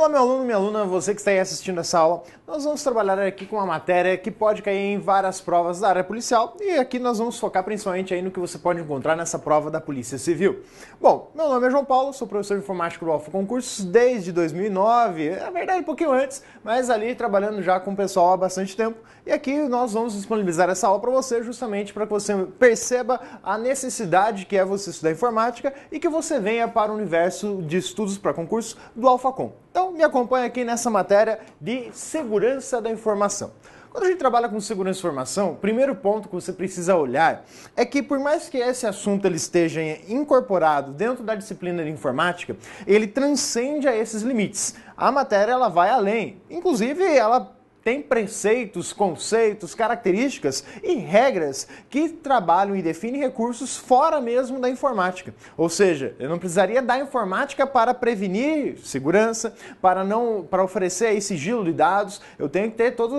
Olá, meu aluno, minha aluna, você que está aí assistindo essa aula. Nós vamos trabalhar aqui com uma matéria que pode cair em várias provas da área policial e aqui nós vamos focar principalmente aí no que você pode encontrar nessa prova da Polícia Civil. Bom, meu nome é João Paulo, sou professor de informática do Alfa Concursos desde 2009, na verdade um pouquinho antes, mas ali trabalhando já com o pessoal há bastante tempo. E aqui nós vamos disponibilizar essa aula para você justamente para que você perceba a necessidade que é você estudar informática e que você venha para o universo de estudos para concursos do AlfaCom. Então, me acompanha aqui nessa matéria de segurança da informação. Quando a gente trabalha com segurança da informação, o primeiro ponto que você precisa olhar é que, por mais que esse assunto ele esteja incorporado dentro da disciplina de informática, ele transcende a esses limites. A matéria ela vai além, inclusive ela tem preceitos, conceitos, características e regras que trabalham e definem recursos fora mesmo da informática. Ou seja, eu não precisaria da informática para prevenir segurança, para oferecer aí sigilo de dados. Eu tenho que ter todos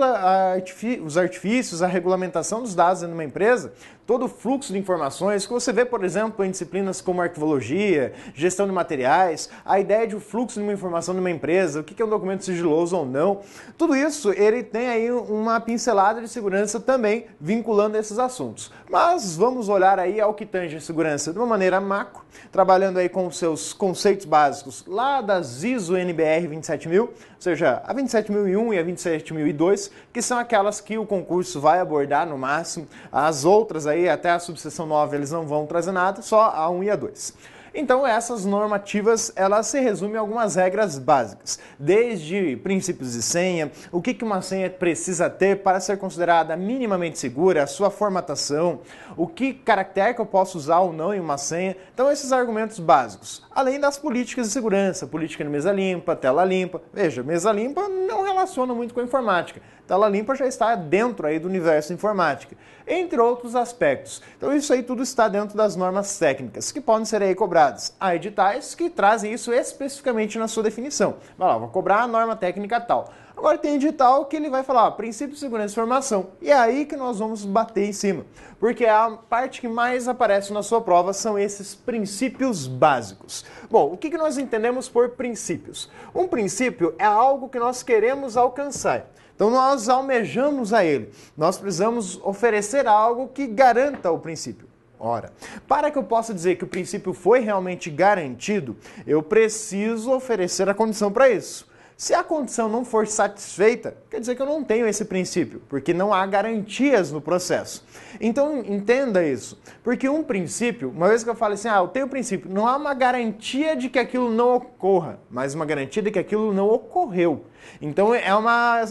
os artifícios, a regulamentação dos dados dentro de uma empresa, todo o fluxo de informações que você vê, por exemplo, em disciplinas como arquivologia, gestão de materiais, a ideia de um fluxo de uma informação de uma empresa, o que é um documento sigiloso ou não. Tudo isso, ele tem aí uma pincelada de segurança também vinculando esses assuntos. Mas vamos olhar aí ao que tange a segurança de uma maneira macro, trabalhando aí com os seus conceitos básicos lá das ISO NBR 27000, ou seja, a 27001 e a 27002, que são aquelas que o concurso vai abordar no máximo. As outras aí, até a subseção 9, eles não vão trazer nada, só a 1 e a 2. Então essas normativas, elas se resumem a algumas regras básicas, desde princípios de senha, o que uma senha precisa ter para ser considerada minimamente segura, a sua formatação, o que caractere que eu posso usar ou não em uma senha. Então esses argumentos básicos, além das políticas de segurança, política de mesa limpa, tela limpa. Veja, mesa limpa não relaciona muito com a informática, tela limpa já está dentro aí do universo da informática, entre outros aspectos. Então isso aí tudo está dentro das normas técnicas, que podem ser aí cobradas. Há editais que trazem isso especificamente na sua definição. Vai lá, vou cobrar a norma técnica tal. Agora tem edital que ele vai falar, princípio de segurança de informação. E é aí que nós vamos bater em cima. Porque a parte que mais aparece na sua prova são esses princípios básicos. Bom, o que nós entendemos por princípios? Um princípio é algo que nós queremos alcançar. Então nós almejamos a ele. Nós precisamos oferecer algo que garanta o princípio. Ora, para que eu possa dizer que o princípio foi realmente garantido, eu preciso oferecer a condição para isso. Se a condição não for satisfeita, quer dizer que eu não tenho esse princípio, porque não há garantias no processo. Então entenda isso, porque um princípio, uma vez que eu falo assim, eu tenho um princípio, não há uma garantia de que aquilo não ocorra, mas uma garantia de que aquilo não ocorreu. Então é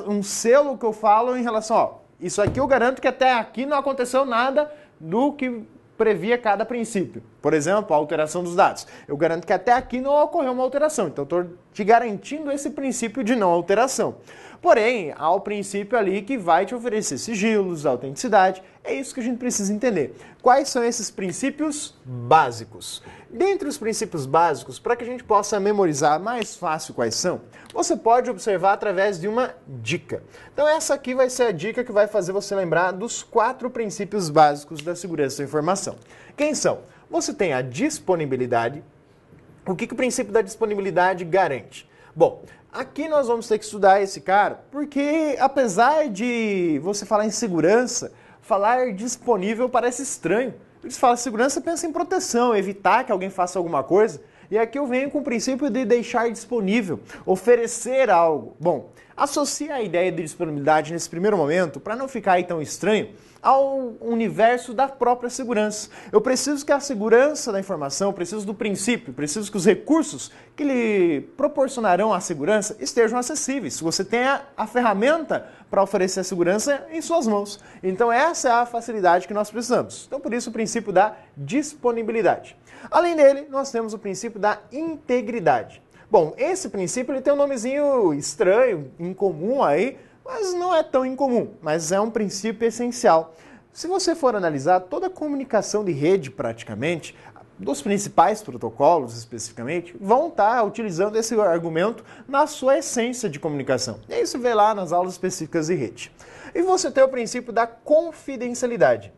um selo que eu falo em relação, isso aqui eu garanto que até aqui não aconteceu nada do que previa cada princípio. Por exemplo, a alteração dos dados. Eu garanto que até aqui não ocorreu uma alteração, então estou te garantindo esse princípio de não alteração. Porém, há o princípio ali que vai te oferecer sigilos, autenticidade. É isso que a gente precisa entender. Quais são esses princípios básicos? Dentre os princípios básicos, para que a gente possa memorizar mais fácil quais são, você pode observar através de uma dica. Então essa aqui vai ser a dica que vai fazer você lembrar dos 4 princípios básicos da segurança da informação. Quem são? Você tem a disponibilidade. O que o princípio da disponibilidade garante? Bom, aqui nós vamos ter que estudar esse cara, porque apesar de você falar em segurança, falar disponível parece estranho. Eles falam segurança, pensa em proteção, evitar que alguém faça alguma coisa. E aqui eu venho com o princípio de deixar disponível, oferecer algo. Bom, associa a ideia de disponibilidade nesse primeiro momento, para não ficar aí tão estranho, ao universo da própria segurança. Eu preciso que a segurança da informação, eu preciso do princípio, preciso que os recursos que lhe proporcionarão a segurança estejam acessíveis. Você tenha a ferramenta para oferecer a segurança em suas mãos. Então essa é a facilidade que nós precisamos. Então por isso o princípio da disponibilidade. Além dele, nós temos o princípio da integridade. Bom, esse princípio ele tem um nomezinho estranho, incomum aí, mas não é tão incomum, mas é um princípio essencial. Se você for analisar toda a comunicação de rede praticamente, dos principais protocolos especificamente, vão estar utilizando esse argumento na sua essência de comunicação. E aí você vê lá nas aulas específicas de rede. E você tem o princípio da confidencialidade.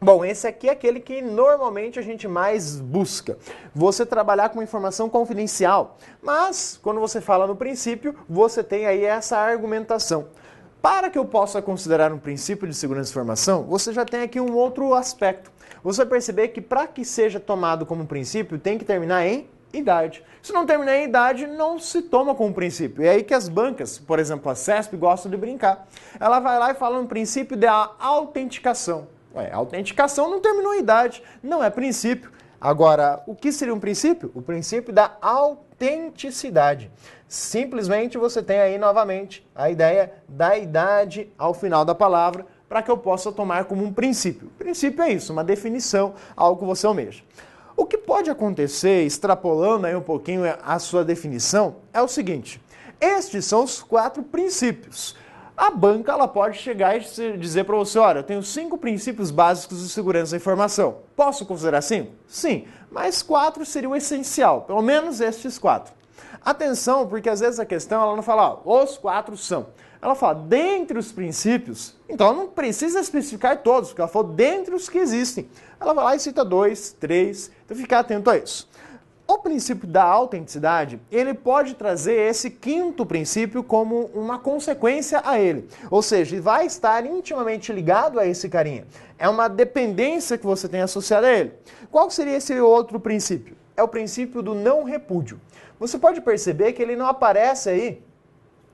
Bom, esse aqui é aquele que normalmente a gente mais busca. Você trabalhar com informação confidencial. Mas, quando você fala no princípio, você tem aí essa argumentação. Para que eu possa considerar um princípio de segurança de informação, você já tem aqui um outro aspecto. Você vai perceber que para que seja tomado como princípio, tem que terminar em idade. Se não terminar em idade, não se toma como princípio. É aí que as bancas, por exemplo a CESP, gostam de brincar. Ela vai lá e fala um princípio da autenticação. A autenticação não terminou em idade, não é princípio. Agora, o que seria um princípio? O princípio da autenticidade. Simplesmente você tem aí novamente a ideia da idade ao final da palavra para que eu possa tomar como um princípio. O princípio é isso, uma definição, algo que você almeja. O que pode acontecer, extrapolando aí um pouquinho a sua definição, é o seguinte: estes são os 4 princípios. A banca ela pode chegar e dizer para você, olha, eu tenho 5 princípios básicos de segurança da informação. Posso considerar 5? Sim, mas 4 seria o essencial, pelo menos estes 4. Atenção, porque às vezes a questão ela não fala, os 4 são. Ela fala, dentre os princípios, então ela não precisa especificar todos, porque ela falou dentre os que existem. Ela vai lá e cita 2, 3, então fica atento a isso. O princípio da autenticidade, ele pode trazer esse 5º princípio como uma consequência a ele. Ou seja, vai estar intimamente ligado a esse carinha. É uma dependência que você tem associada a ele. Qual seria esse outro princípio? É o princípio do não repúdio. Você pode perceber que ele não aparece aí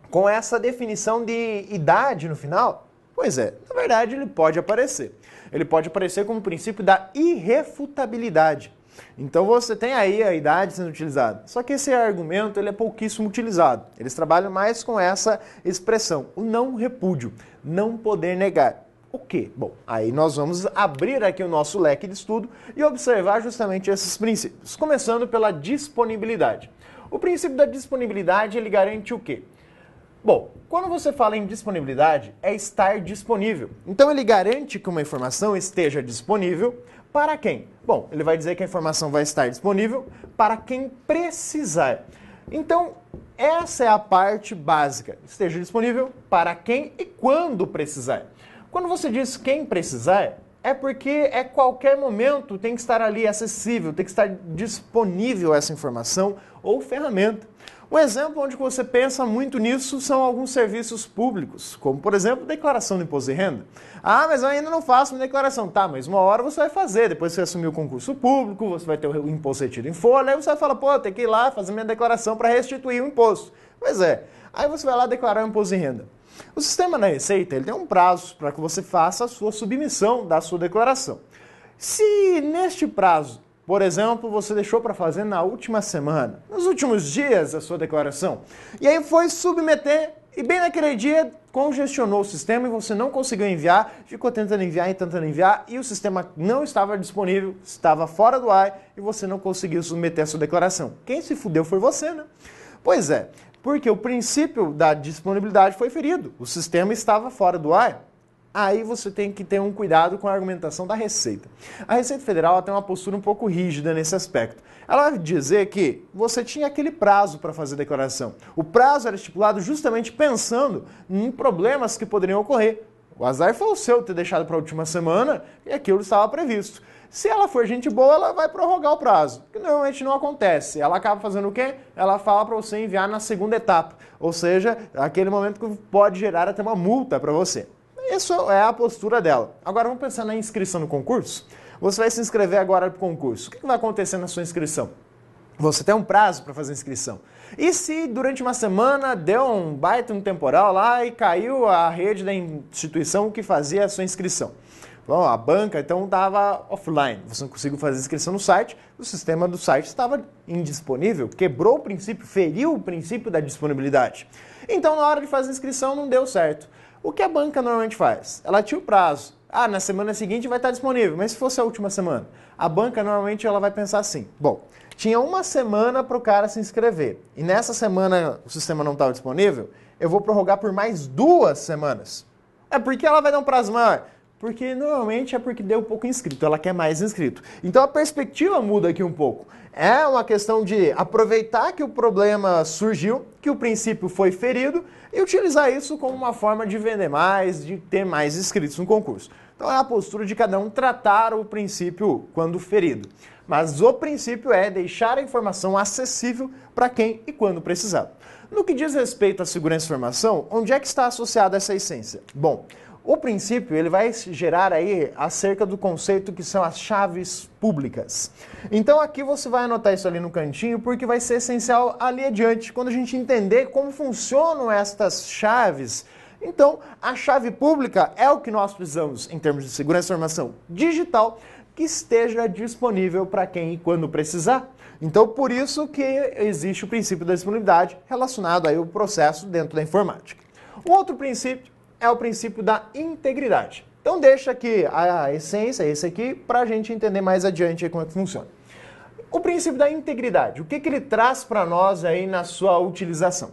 com essa definição de idade no final. Pois é, na verdade ele pode aparecer. Ele pode aparecer como o princípio da irrefutabilidade. Então você tem aí a idade sendo utilizada. Só que esse argumento ele é pouquíssimo utilizado. Eles trabalham mais com essa expressão, o não repúdio, não poder negar. O quê? Bom, aí nós vamos abrir aqui o nosso leque de estudo e observar justamente esses princípios. Começando pela disponibilidade. O princípio da disponibilidade ele garante o quê? Bom, quando você fala em disponibilidade, é estar disponível. Então ele garante que uma informação esteja disponível para quem? Bom, ele vai dizer que a informação vai estar disponível para quem precisar. Então, essa é a parte básica. Esteja disponível para quem e quando precisar. Quando você diz quem precisar, é porque qualquer momento tem que estar ali acessível, tem que estar disponível essa informação ou ferramenta. Um exemplo onde você pensa muito nisso são alguns serviços públicos, como, por exemplo, declaração do imposto de renda. Ah, mas eu ainda não faço minha declaração. Tá, mas uma hora você vai fazer, depois você assumir o concurso público, você vai ter o imposto retido em folha, aí você vai falar, pô, tem que ir lá fazer minha declaração para restituir o imposto. Pois é, aí você vai lá declarar o imposto de renda. O sistema da Receita ele tem um prazo para que você faça a sua submissão da sua declaração. Se neste prazo, por exemplo, você deixou para fazer na última semana, nos últimos dias a sua declaração, e aí foi submeter e bem naquele dia congestionou o sistema e você não conseguiu enviar, ficou tentando enviar e o sistema não estava disponível, estava fora do ar e você não conseguiu submeter a sua declaração. Quem se fudeu foi você, né? Pois é, porque o princípio da disponibilidade foi ferido, o sistema estava fora do ar. Aí você tem que ter um cuidado com a argumentação da Receita. A Receita Federal tem uma postura um pouco rígida nesse aspecto. Ela vai dizer que você tinha aquele prazo para fazer a declaração. O prazo era estipulado justamente pensando em problemas que poderiam ocorrer. O azar foi o seu ter deixado para a última semana e aquilo estava previsto. Se ela for gente boa, ela vai prorrogar o prazo, que normalmente não acontece. Ela acaba fazendo o quê? Ela fala para você enviar na segunda etapa, ou seja, aquele momento que pode gerar até uma multa para você. Isso é a postura dela. Agora vamos pensar na inscrição no concurso. Você vai se inscrever agora para o concurso. O que vai acontecer na sua inscrição? Você tem um prazo para fazer a inscrição. E se durante uma semana deu um baita um temporal lá e caiu a rede da instituição que fazia a sua inscrição? Bom, a banca então estava offline, você não conseguiu fazer a inscrição no site, o sistema do site estava indisponível, quebrou o princípio, feriu o princípio da disponibilidade. Então na hora de fazer a inscrição não deu certo. O que a banca normalmente faz? Ela tinha o prazo. Ah, na semana seguinte vai estar disponível, mas se fosse a última semana? A banca normalmente ela vai pensar assim, bom, tinha uma semana para o cara se inscrever e nessa semana o sistema não estava disponível, eu vou prorrogar por mais 2 semanas. É porque ela vai dar um prazo maior? Porque normalmente é porque deu pouco inscrito, ela quer mais inscrito. Então a perspectiva muda aqui um pouco. É uma questão de aproveitar que o problema surgiu, que o princípio foi ferido e utilizar isso como uma forma de vender mais, de ter mais inscritos no concurso. Então é a postura de cada um tratar o princípio quando ferido. Mas o princípio é deixar a informação acessível para quem e quando precisar. No que diz respeito à segurança de informação, onde é que está associada essa essência? Bom, o princípio ele vai gerar aí acerca do conceito que são as chaves públicas. Então aqui você vai anotar isso ali no cantinho porque vai ser essencial ali adiante, quando a gente entender como funcionam estas chaves. Então a chave pública é o que nós precisamos em termos de segurança de informação digital que esteja disponível para quem e quando precisar. Então por isso que existe o princípio da disponibilidade relacionado aí ao processo dentro da informática. O outro princípio é o princípio da integridade. Então deixa aqui a essência, esse aqui, para a gente entender mais adiante como é que funciona. O princípio da integridade, o que ele traz para nós aí na sua utilização?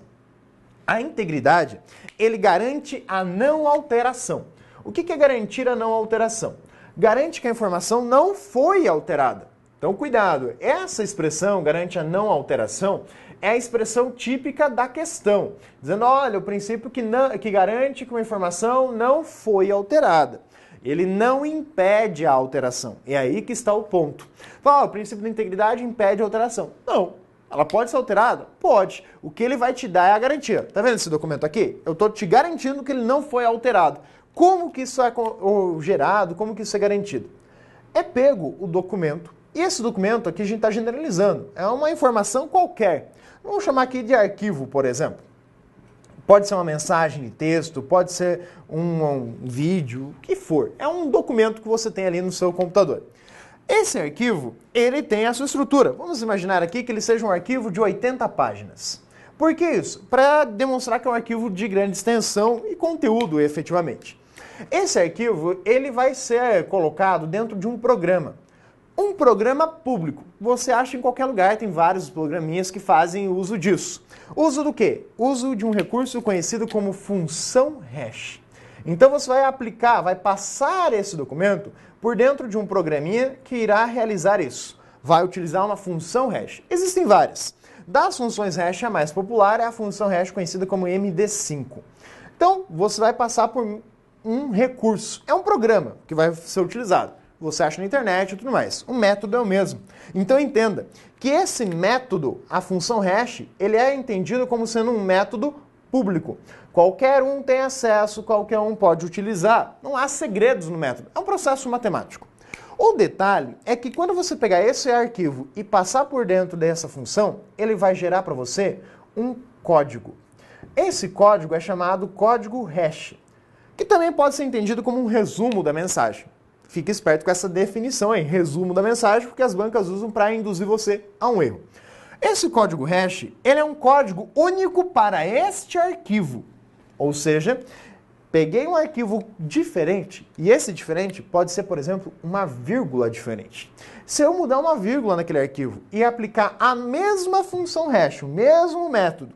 A integridade, ele garante a não alteração. O que é garantir a não alteração? Garante que a informação não foi alterada. Então cuidado, essa expressão, garante a não alteração, é a expressão típica da questão, dizendo, olha, o princípio que garante que uma informação não foi alterada. Ele não impede a alteração. É aí que está o ponto. Fala, o princípio da integridade impede a alteração. Não. Ela pode ser alterada? Pode. O que ele vai te dar é a garantia. Tá vendo esse documento aqui? Eu estou te garantindo que ele não foi alterado. Como que isso é gerado? Como que isso é garantido? É pego o documento. E esse documento aqui a gente está generalizando. É uma informação qualquer. Vamos chamar aqui de arquivo, por exemplo. Pode ser uma mensagem de texto, pode ser um vídeo, o que for. É um documento que você tem ali no seu computador. Esse arquivo, ele tem a sua estrutura. Vamos imaginar aqui que ele seja um arquivo de 80 páginas. Por que isso? Para demonstrar que é um arquivo de grande extensão e conteúdo, efetivamente. Esse arquivo, ele vai ser colocado dentro de um programa. Um programa público. Você acha em qualquer lugar, tem vários programinhas que fazem uso disso. Uso do quê? Uso de um recurso conhecido como função hash. Então você vai aplicar, vai passar esse documento por dentro de um programinha que irá realizar isso. Vai utilizar uma função hash. Existem várias. Das funções hash, a mais popular é a função hash conhecida como MD5. Então você vai passar por um recurso. É um programa que vai ser utilizado. Você acha na internet e tudo mais. O método é o mesmo. Então entenda que esse método, a função hash, ele é entendido como sendo um método público. Qualquer um tem acesso, qualquer um pode utilizar. Não há segredos no método. É um processo matemático. O detalhe é que quando você pegar esse arquivo e passar por dentro dessa função, ele vai gerar para você um código. Esse código é chamado código hash, que também pode ser entendido como um resumo da mensagem. Fique esperto com essa definição aí, resumo da mensagem, porque as bancas usam para induzir você a um erro. Esse código hash, ele é um código único para este arquivo. Ou seja, peguei um arquivo diferente, e esse diferente pode ser, por exemplo, uma vírgula diferente. Se eu mudar uma vírgula naquele arquivo e aplicar a mesma função hash, o mesmo método,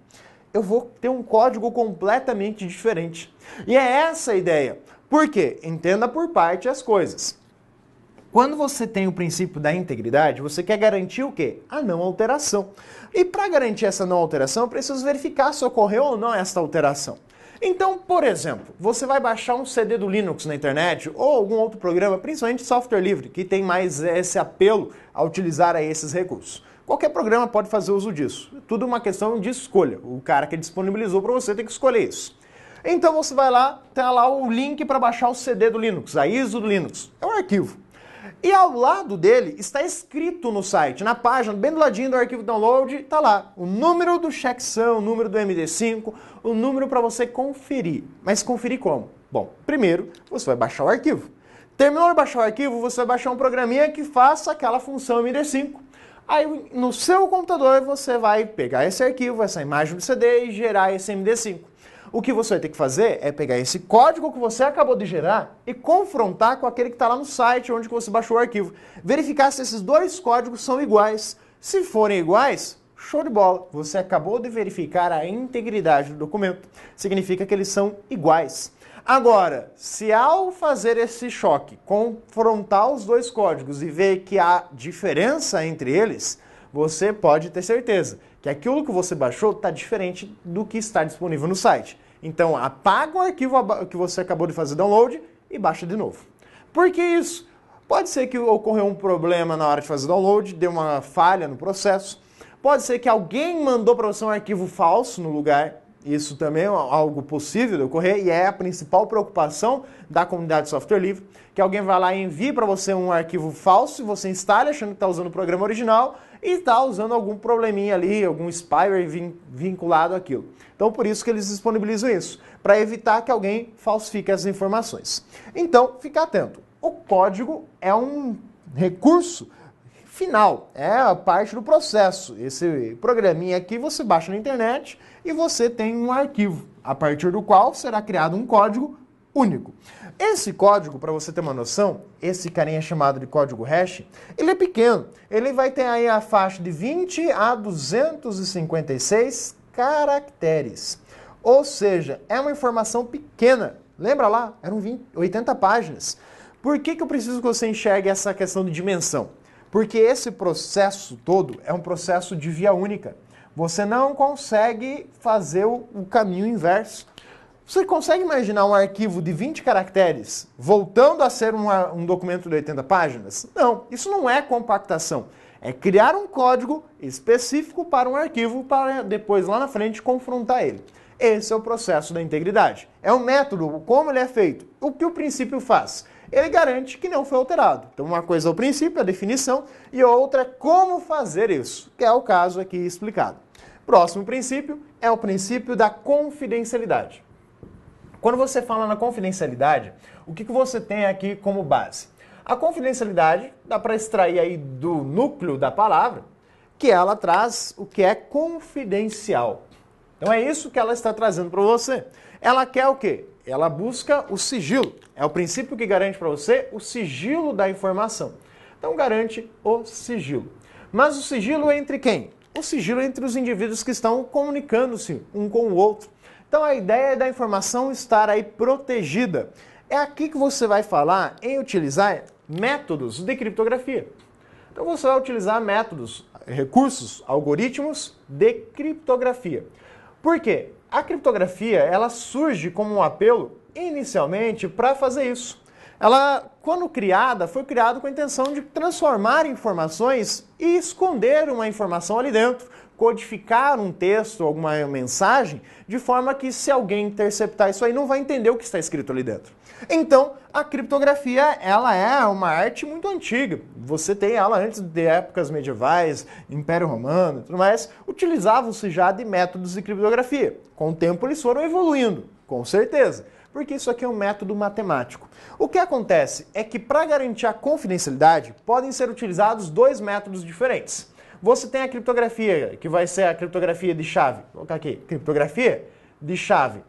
eu vou ter um código completamente diferente. E é essa a ideia. Por quê? Entenda por parte as coisas. Quando você tem o princípio da integridade, você quer garantir o quê? A não alteração. E para garantir essa não alteração, eu preciso verificar se ocorreu ou não essa alteração. Então, por exemplo, você vai baixar um CD do Linux na internet ou algum outro programa, principalmente software livre, que tem mais esse apelo a utilizar aí esses recursos. Qualquer programa pode fazer uso disso. Tudo uma questão de escolha. O cara que disponibilizou para você tem que escolher isso. Então você vai lá, tem lá o link para baixar o CD do Linux, a ISO do Linux. É um arquivo. E ao lado dele está escrito no site, na página, bem do ladinho do arquivo download, está lá o número do checksum, o número do MD5, o número para você conferir. Mas conferir como? Bom, primeiro você vai baixar o arquivo. Terminou de baixar o arquivo, você vai baixar um programinha que faça aquela função MD5. Aí no seu computador você vai pegar esse arquivo, essa imagem do CD e gerar esse MD5. O que você vai ter que fazer é pegar esse código que você acabou de gerar e confrontar com aquele que está lá no site onde você baixou o arquivo. Verificar se esses dois códigos são iguais. Se forem iguais, show de bola. Você acabou de verificar a integridade do documento. Significa que eles são iguais. Agora, se ao fazer esse choque, confrontar os dois códigos e ver que há diferença entre eles, você pode ter certeza que aquilo que você baixou está diferente do que está disponível no site. Então, apaga o arquivo que você acabou de fazer download e baixa de novo. Por que isso? Pode ser que ocorreu um problema na hora de fazer o download, deu uma falha no processo. Pode ser que alguém mandou para você um arquivo falso no lugar. Isso também é algo possível de ocorrer e é a principal preocupação da comunidade de software livre, que alguém vai lá e envie para você um arquivo falso e você instale achando que está usando o programa original e está usando algum probleminha ali, algum spyware vinculado àquilo. Então, por isso que eles disponibilizam isso, para evitar que alguém falsifique as informações. Então, fica atento. O código é um recurso final, é a parte do processo. Esse programinha aqui você baixa na internet e você tem um arquivo, a partir do qual será criado um código único. Esse código, para você ter uma noção, esse carinha chamado de código hash, ele é pequeno. Ele vai ter aí a faixa de 20 a 256 caracteres. Ou seja, é uma informação pequena. Lembra lá? Eram 80 páginas. Por que eu preciso que você enxergue essa questão de dimensão? Porque esse processo todo é um processo de via única. Você não consegue fazer o caminho inverso. Você consegue imaginar um arquivo de 20 caracteres voltando a ser um documento de 80 páginas? Não, isso não é compactação. É criar um código específico para um arquivo para depois lá na frente confrontar ele. Esse é o processo da integridade. É um método, como ele é feito. O que o princípio faz? Ele garante que não foi alterado. Então uma coisa é o princípio, a definição, e outra é como fazer isso, que é o caso aqui explicado. Próximo princípio é o princípio da confidencialidade. Quando você fala na confidencialidade, o que você tem aqui como base? A confidencialidade dá para extrair aí do núcleo da palavra que ela traz o que é confidencial. Então é isso que ela está trazendo para você. Ela quer o quê? Ela busca o sigilo. É o princípio que garante para você o sigilo da informação. Então garante o sigilo. Mas o sigilo entre quem? O sigilo entre os indivíduos que estão comunicando-se um com o outro. Então a ideia é da informação estar aí protegida. É aqui que você vai falar em utilizar métodos de criptografia. Então você vai utilizar métodos, recursos, algoritmos de criptografia. Por quê? A criptografia, ela surge como um apelo inicialmente para fazer isso. Ela, quando criada, foi criada com a intenção de transformar informações e esconder uma informação ali dentro, codificar um texto, alguma mensagem, de forma que se alguém interceptar isso aí, não vai entender o que está escrito ali dentro. Então, a criptografia, ela é uma arte muito antiga. Você tem ela antes de épocas medievais, Império Romano e tudo mais. Utilizavam-se já de métodos de criptografia. Com o tempo eles foram evoluindo, com certeza. Porque isso aqui é um método matemático. O que acontece é que para garantir a confidencialidade, podem ser utilizados dois métodos diferentes. Você tem a criptografia, que vai ser a criptografia de chave. Vou colocar aqui, criptografia de chave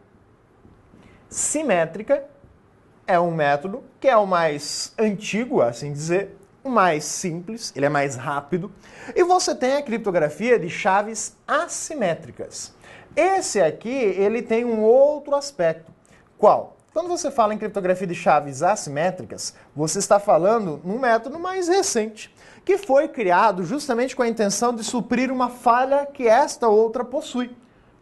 simétrica. É um método que é o mais antigo, assim dizer, o mais simples, ele é mais rápido. E você tem a criptografia de chaves assimétricas. Esse aqui, ele tem um outro aspecto. Qual? Quando você fala em criptografia de chaves assimétricas, você está falando num método mais recente, que foi criado justamente com a intenção de suprir uma falha que esta outra possui,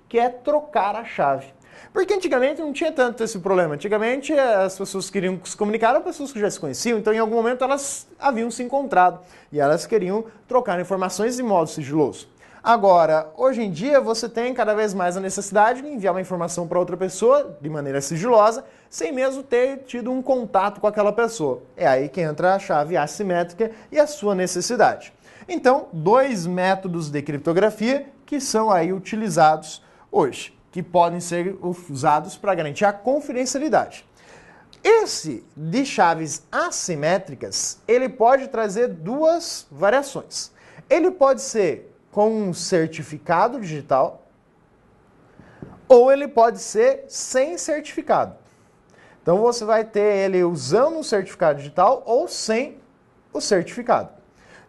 que é trocar a chave. Porque antigamente não tinha tanto esse problema. Antigamente as pessoas queriam se comunicar, eram pessoas que já se conheciam, então em algum momento elas haviam se encontrado e elas queriam trocar informações de modo sigiloso. Agora, hoje em dia você tem cada vez mais a necessidade de enviar uma informação para outra pessoa de maneira sigilosa, sem mesmo ter tido um contato com aquela pessoa. É aí que entra a chave assimétrica e a sua necessidade. Então, dois métodos de criptografia que são aí utilizados hoje, que podem ser usados para garantir a confidencialidade. Esse de chaves assimétricas, ele pode trazer duas variações. Ele pode ser com um certificado digital ou ele pode ser sem certificado. Então você vai ter ele usando um certificado digital ou sem o certificado.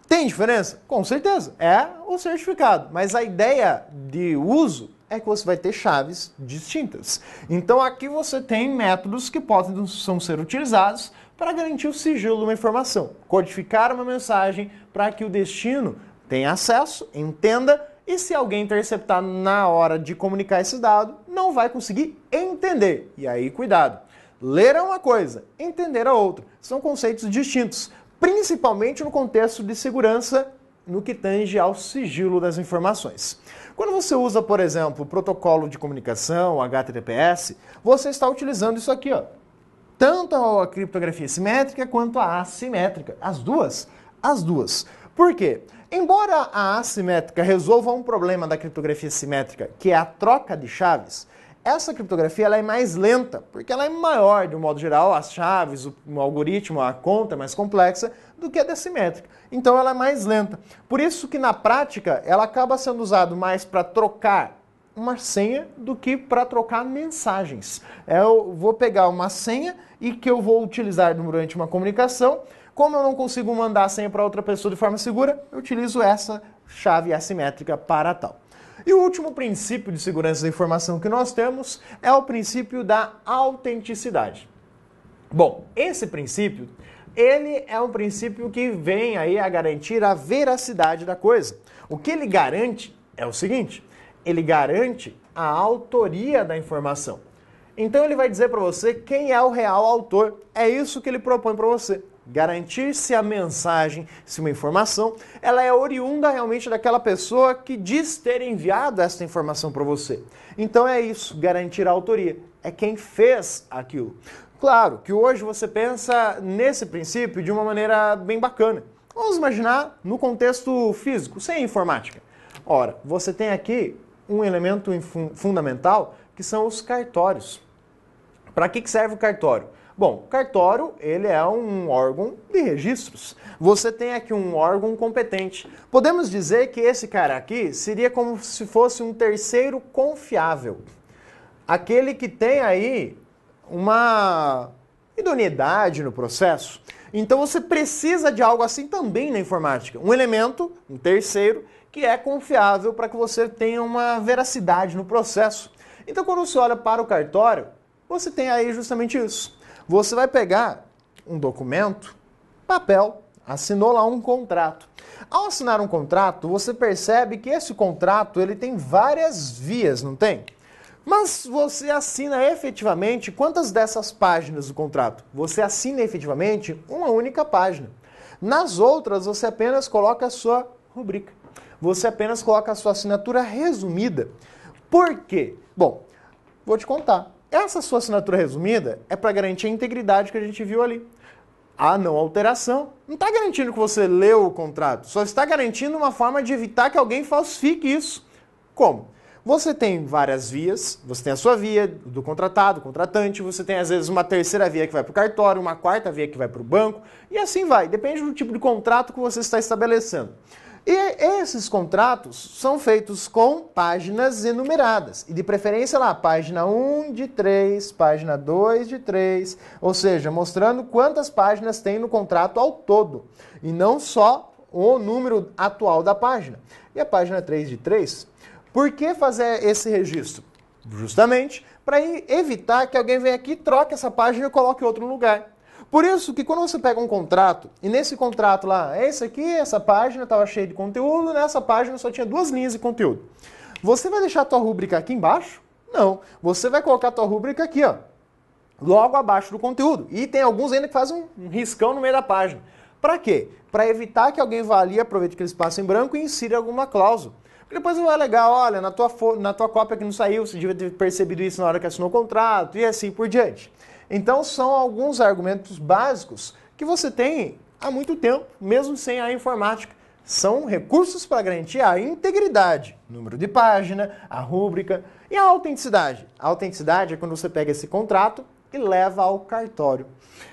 Tem diferença? Com certeza, é o certificado, mas a ideia de uso é que você vai ter chaves distintas. Então aqui você tem métodos que podem ser utilizados para garantir o sigilo de uma informação, codificar uma mensagem para que o destino tenha acesso, entenda, e se alguém interceptar na hora de comunicar esse dado, não vai conseguir entender. E aí, cuidado. Ler é uma coisa, entender é outra. São conceitos distintos, principalmente no contexto de segurança no que tange ao sigilo das informações. Quando você usa, por exemplo, o protocolo de comunicação, HTTPS, você está utilizando isso aqui, ó. Tanto a criptografia simétrica quanto a assimétrica. As duas? As duas. Por quê? Embora a assimétrica resolva um problema da criptografia simétrica, que é a troca de chaves, essa criptografia ela é mais lenta, porque ela é maior, de um modo geral, as chaves, o algoritmo, a conta é mais complexa do que a da simétrica. Então ela é mais lenta. Por isso que na prática ela acaba sendo usada mais para trocar uma senha do que para trocar mensagens. Eu vou pegar uma senha e que eu vou utilizar durante uma comunicação. Como eu não consigo mandar a senha para outra pessoa de forma segura, eu utilizo essa chave assimétrica para tal. E o último princípio de segurança da informação que nós temos é o princípio da autenticidade. Bom, esse princípio, ele é um princípio que vem aí a garantir a veracidade da coisa. O que ele garante é o seguinte, ele garante a autoria da informação. Então ele vai dizer para você quem é o real autor. É isso que ele propõe para você. Garantir se a mensagem, se uma informação, ela é oriunda realmente daquela pessoa que diz ter enviado essa informação para você. Então é isso, garantir a autoria. É quem fez aquilo. Claro que hoje você pensa nesse princípio de uma maneira bem bacana. Vamos imaginar no contexto físico, sem informática. Ora, você tem aqui um elemento fundamental que são os cartórios. Para que serve o cartório? Bom, o cartório, ele é um órgão de registros. Você tem aqui um órgão competente. Podemos dizer que esse cara aqui seria como se fosse um terceiro confiável. Aquele que tem aí uma idoneidade no processo. Então você precisa de algo assim também na informática. Um elemento, um terceiro, que é confiável para que você tenha uma veracidade no processo. Então quando você olha para o cartório, você tem aí justamente isso. Você vai pegar um documento, papel, assinou lá um contrato. Ao assinar um contrato, você percebe que esse contrato ele tem várias vias, não tem? Mas você assina efetivamente quantas dessas páginas do contrato? Você assina efetivamente uma única página. Nas outras, você apenas coloca a sua rubrica. Você apenas coloca a sua assinatura resumida. Por quê? Bom, vou te contar. Essa sua assinatura resumida é para garantir a integridade que a gente viu ali. A não alteração não está garantindo que você leu o contrato, só está garantindo uma forma de evitar que alguém falsifique isso. Como? Você tem várias vias, você tem a sua via do contratado, contratante, você tem às vezes uma terceira via que vai para o cartório, uma quarta via que vai para o banco, e assim vai, depende do tipo de contrato que você está estabelecendo. E esses contratos são feitos com páginas enumeradas. E de preferência lá, página 1 de 3, página 2 de 3, ou seja, mostrando quantas páginas tem no contrato ao todo. E não só o número atual da página. E a página 3 de 3, por que fazer esse registro? Justamente para evitar que alguém venha aqui, troque essa página e coloque outro no lugar. Por isso que quando você pega um contrato, e nesse contrato lá, esse aqui, essa página estava cheia de conteúdo, nessa página só tinha 2 linhas de conteúdo. Você vai deixar a tua rúbrica aqui embaixo? Não. Você vai colocar a tua rúbrica aqui, ó, logo abaixo do conteúdo. E tem alguns ainda que fazem um riscão no meio da página. Para quê? Para evitar que alguém vá ali, aproveite aquele espaço em branco e insira alguma cláusula. Porque depois vai legal, olha, na tua cópia que não saiu, você devia ter percebido isso na hora que assinou o contrato, e assim por diante. Então são alguns argumentos básicos que você tem há muito tempo, mesmo sem a informática. São recursos para garantir a integridade, número de página, a rúbrica e a autenticidade. A autenticidade é quando você pega esse contrato e leva ao cartório.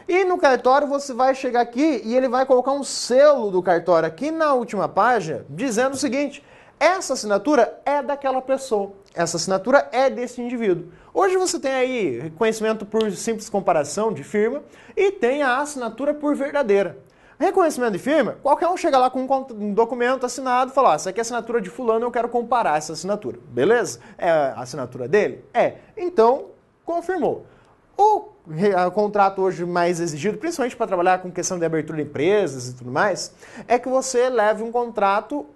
E no cartório você vai chegar aqui e ele vai colocar um selo do cartório aqui na última página, dizendo o seguinte: essa assinatura é daquela pessoa, essa assinatura é desse indivíduo. Hoje você tem aí reconhecimento por simples comparação de firma e tem a assinatura por verdadeira. Reconhecimento de firma, qualquer um chega lá com um documento assinado e fala: essa aqui é a assinatura de fulano, eu quero comparar essa assinatura. Beleza? É a assinatura dele? É. Então, confirmou. O contrato hoje mais exigido, principalmente para trabalhar com questão de abertura de empresas e tudo mais, é que você leve um contrato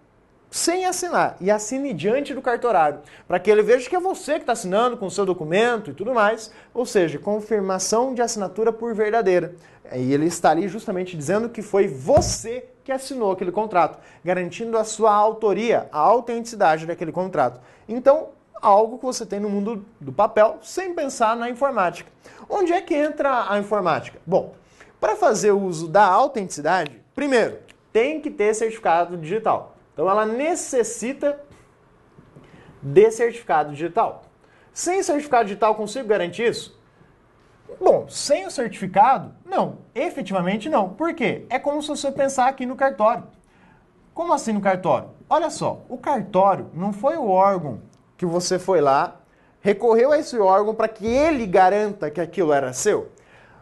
sem assinar, e assine diante do cartorário, para que ele veja que é você que está assinando com o seu documento e tudo mais, ou seja, confirmação de assinatura por verdadeira. E ele está ali justamente dizendo que foi você que assinou aquele contrato, garantindo a sua autoria, a autenticidade daquele contrato. Então, algo que você tem no mundo do papel, sem pensar na informática. Onde é que entra a informática? Bom, para fazer uso da autenticidade, primeiro, tem que ter certificado digital. Então ela necessita de certificado digital. Sem certificado digital consigo garantir isso? Bom, sem o certificado, não. Efetivamente não. Por quê? É como se você pensar aqui no cartório. Como assim no cartório? Olha só, o cartório não foi o órgão que você foi lá, recorreu a esse órgão para que ele garanta que aquilo era seu.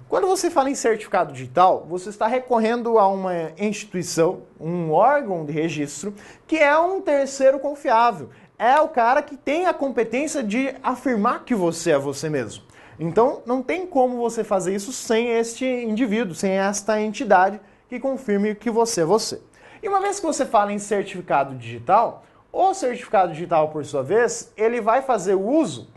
Quando você fala em certificado digital, você está recorrendo a uma instituição, um órgão de registro, que é um terceiro confiável. É o cara que tem a competência de afirmar que você é você mesmo. Então, não tem como você fazer isso sem este indivíduo, sem esta entidade que confirme que você é você. E uma vez que você fala em certificado digital, o certificado digital, por sua vez, ele vai fazer uso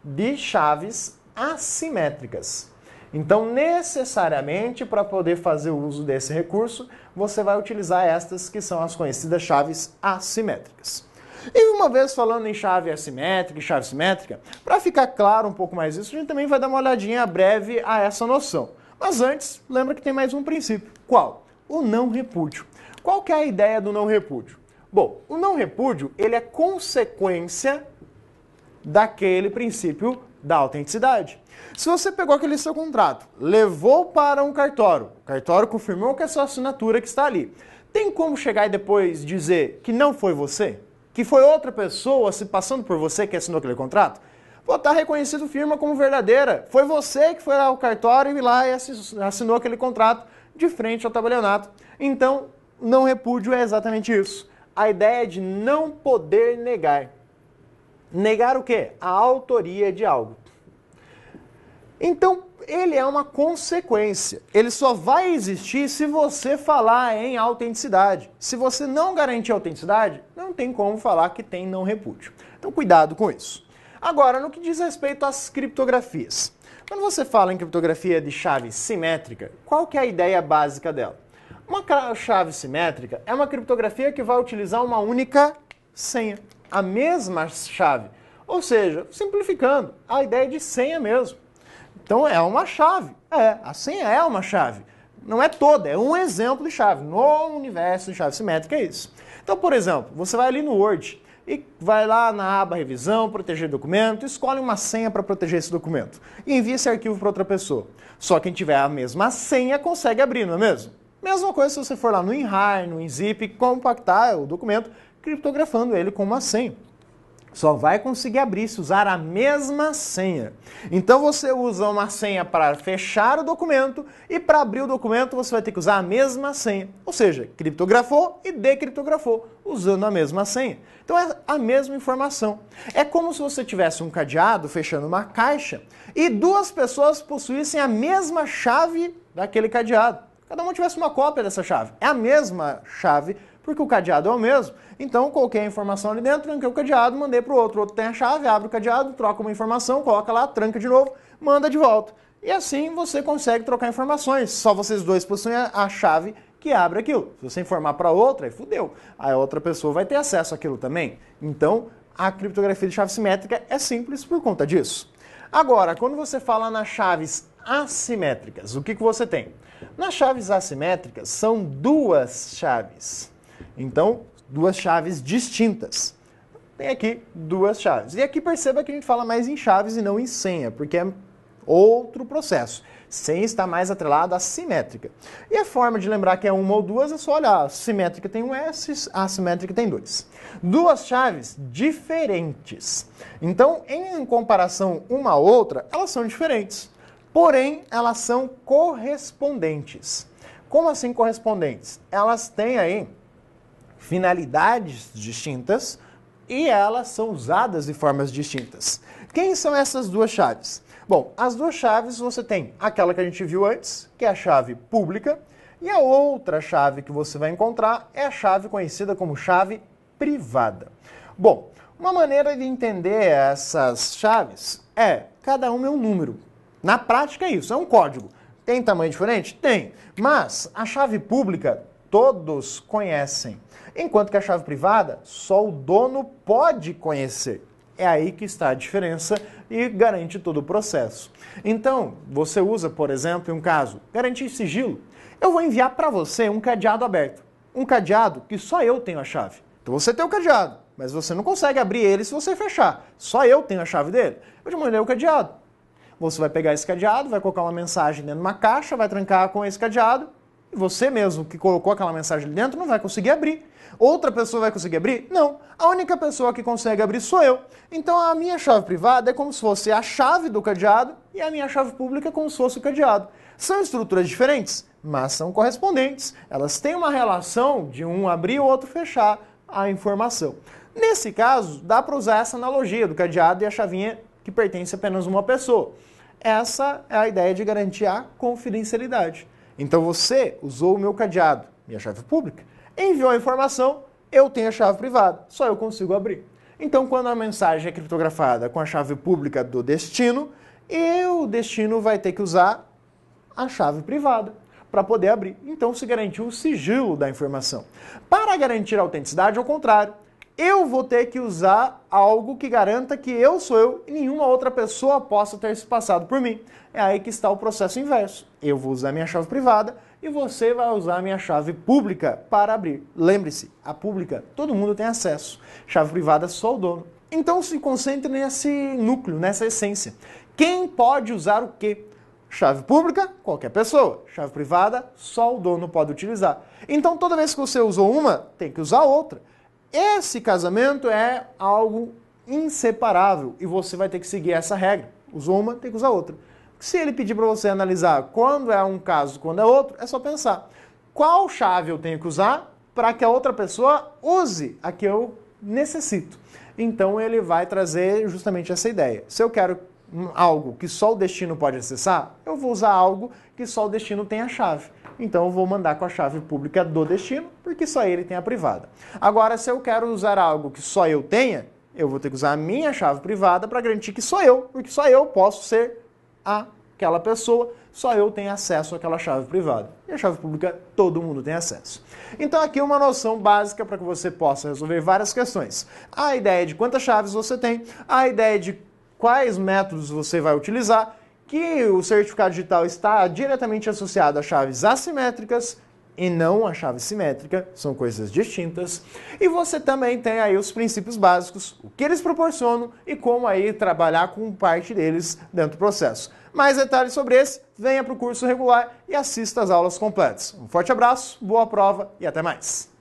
de chaves assimétricas. Então, necessariamente, para poder fazer o uso desse recurso, você vai utilizar estas que são as conhecidas chaves assimétricas. E uma vez falando em chave assimétrica e chave simétrica, para ficar claro um pouco mais isso, a gente também vai dar uma olhadinha breve a essa noção. Mas antes, lembra que tem mais um princípio. Qual? O não repúdio. Qual que é a ideia do não repúdio? Bom, o não repúdio, ele é consequência daquele princípio da autenticidade. Se você pegou aquele seu contrato, levou para um cartório, o cartório confirmou que é a sua assinatura que está ali, tem como chegar e depois dizer que não foi você? Que foi outra pessoa se passando por você que assinou aquele contrato? Pô, tá reconhecido firma como verdadeira. Foi você que foi ao cartório e lá e assinou aquele contrato de frente ao tabelionato. Então, não repúdio é exatamente isso. A ideia é de não poder negar. Negar o quê? A autoria de algo. Então, ele é uma consequência. Ele só vai existir se você falar em autenticidade. Se você não garantir a autenticidade, não tem como falar que tem não repúdio. Então, cuidado com isso. Agora, no que diz respeito às criptografias. Quando você fala em criptografia de chave simétrica, qual que é a ideia básica dela? Uma chave simétrica é uma criptografia que vai utilizar uma única senha. A mesma chave. Ou seja, simplificando, a ideia de senha mesmo. Então é uma chave. A senha é uma chave. Não é toda, é um exemplo de chave. No universo de chave simétrica é isso. Então, por exemplo, você vai ali no Word e vai lá na aba revisão, proteger documento, escolhe uma senha para proteger esse documento e envia esse arquivo para outra pessoa. Só quem tiver a mesma senha consegue abrir, não é mesmo? Mesma coisa se você for lá no WinRAR, no WinZip, compactar o documento, criptografando ele com uma senha. Só vai conseguir abrir se usar a mesma senha. Então você usa uma senha para fechar o documento e para abrir o documento você vai ter que usar a mesma senha. Ou seja, criptografou e decriptografou usando a mesma senha. Então é a mesma informação. É como se você tivesse um cadeado fechando uma caixa e duas pessoas possuíssem a mesma chave daquele cadeado. Cada uma tivesse uma cópia dessa chave. É a mesma chave, porque o cadeado é o mesmo. Então, coloquei a informação ali dentro, tranquei o cadeado, mandei para o outro. O outro tem a chave, abre o cadeado, troca uma informação, coloca lá, tranca de novo, manda de volta. E assim você consegue trocar informações. Só vocês dois possuem a chave que abre aquilo. Se você informar para outra, aí fudeu. Aí a outra pessoa vai ter acesso àquilo também. Então, a criptografia de chave simétrica é simples por conta disso. Agora, quando você fala nas chaves assimétricas, o que você tem? Nas chaves assimétricas, são duas chaves. Então, duas chaves distintas. Tem aqui duas chaves. E aqui perceba que a gente fala mais em chaves e não em senha, porque é outro processo. Senha está mais atrelado à simétrica. E a forma de lembrar que é uma ou duas é só olhar. A simétrica tem um S, a assimétrica tem dois. Duas chaves diferentes. Então, em comparação uma à outra, elas são diferentes. Porém, elas são correspondentes. Como assim correspondentes? Elas têm aí finalidades distintas e elas são usadas de formas distintas. Quem são essas duas chaves? Bom, as duas chaves você tem aquela que a gente viu antes, que é a chave pública, e a outra chave que você vai encontrar é a chave conhecida como chave privada. Bom, uma maneira de entender essas chaves é, cada uma é um número. Na prática é isso, é um código. Tem tamanho diferente? Tem. Mas a chave pública todos conhecem, enquanto que a chave privada só o dono pode conhecer. É aí que está a diferença e garante todo o processo. Então, você usa, por exemplo, em um caso, garantir sigilo. Eu vou enviar para você um cadeado aberto. Um cadeado que só eu tenho a chave. Então você tem o cadeado, mas você não consegue abrir ele se você fechar. Só eu tenho a chave dele. Eu te mandei o cadeado. Você vai pegar esse cadeado, vai colocar uma mensagem dentro de uma caixa, vai trancar com esse cadeado, e você mesmo que colocou aquela mensagem ali dentro não vai conseguir abrir. Outra pessoa vai conseguir abrir? Não. A única pessoa que consegue abrir sou eu. Então a minha chave privada é como se fosse a chave do cadeado e a minha chave pública é como se fosse o cadeado. São estruturas diferentes, mas são correspondentes. Elas têm uma relação de um abrir e o outro fechar a informação. Nesse caso, dá para usar essa analogia do cadeado e a chavinha que pertence a apenas uma pessoa. Essa é a ideia de garantir a confidencialidade. Então você usou o meu cadeado, minha chave pública, enviou a informação, eu tenho a chave privada, só eu consigo abrir. Então, quando a mensagem é criptografada com a chave pública do destino, o destino vai ter que usar a chave privada para poder abrir. Então, se garantiu o sigilo da informação. Para garantir a autenticidade, ao contrário, eu vou ter que usar algo que garanta que eu sou eu e nenhuma outra pessoa possa ter se passado por mim. É aí que está o processo inverso. Eu vou usar minha chave privada e você vai usar a minha chave pública para abrir. Lembre-se, a pública todo mundo tem acesso. Chave privada só o dono. Então se concentre nesse núcleo, nessa essência. Quem pode usar o quê? Chave pública, qualquer pessoa. Chave privada, só o dono pode utilizar. Então toda vez que você usou uma, tem que usar outra. Esse casamento é algo inseparável e você vai ter que seguir essa regra. Usou uma, tem que usar outra. Se ele pedir para você analisar quando é um caso, quando é outro, é só pensar. Qual chave eu tenho que usar para que a outra pessoa use a que eu necessito? Então ele vai trazer justamente essa ideia. Se eu quero algo que só o destino pode acessar, eu vou usar algo que só o destino tem a chave. Então eu vou mandar com a chave pública do destino, porque só ele tem a privada. Agora, se eu quero usar algo que só eu tenha, eu vou ter que usar a minha chave privada para garantir que sou eu, porque só eu posso ser aquela pessoa, só eu tenho acesso àquela chave privada. E a chave pública todo mundo tem acesso. Então aqui uma noção básica para que você possa resolver várias questões. A ideia de quantas chaves você tem, a ideia de quais métodos você vai utilizar, que o certificado digital está diretamente associado a chaves assimétricas e não a chave simétrica, são coisas distintas. E você também tem aí os princípios básicos, o que eles proporcionam e como aí trabalhar com parte deles dentro do processo. Mais detalhes sobre esse, venha para o curso regular e assista às aulas completas. Um forte abraço, boa prova e até mais!